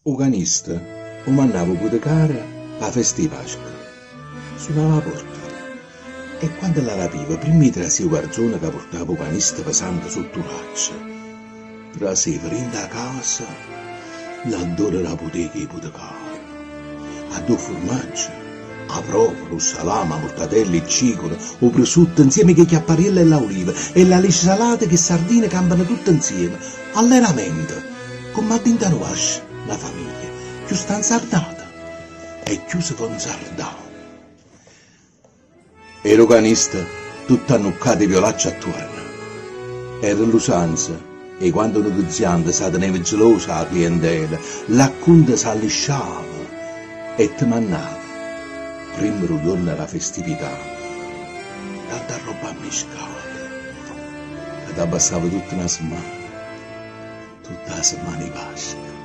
Uganista, o mandavo pure cara a festa di Pasqua. Suonava la porta e quando la rapiva, prima trasì il garzone che portava uganista pesante sotto raccia. Traseva in da casa, l'andore la bottega e ipotecare. A due formaggi, a provola, il salame, la mortadella, il cicolo, il prosciutto insieme che chiapparella e l'oliva e la liscia salata che sardine campano tutte insieme, allenamento, con Maddinta Rovascia, la famiglia, più stanzardata e chiusa con sardà. E l'uganista, tutta annuccata e violaccia attorno. Era l'usanza, e quando uno guziante sa teneva gelosa la clientela, l'acconta s'allisciava e ti mannava. Prima giorno alla festività, tanta roba miscata, che ti abbassava tutta la settimana di Pasqua.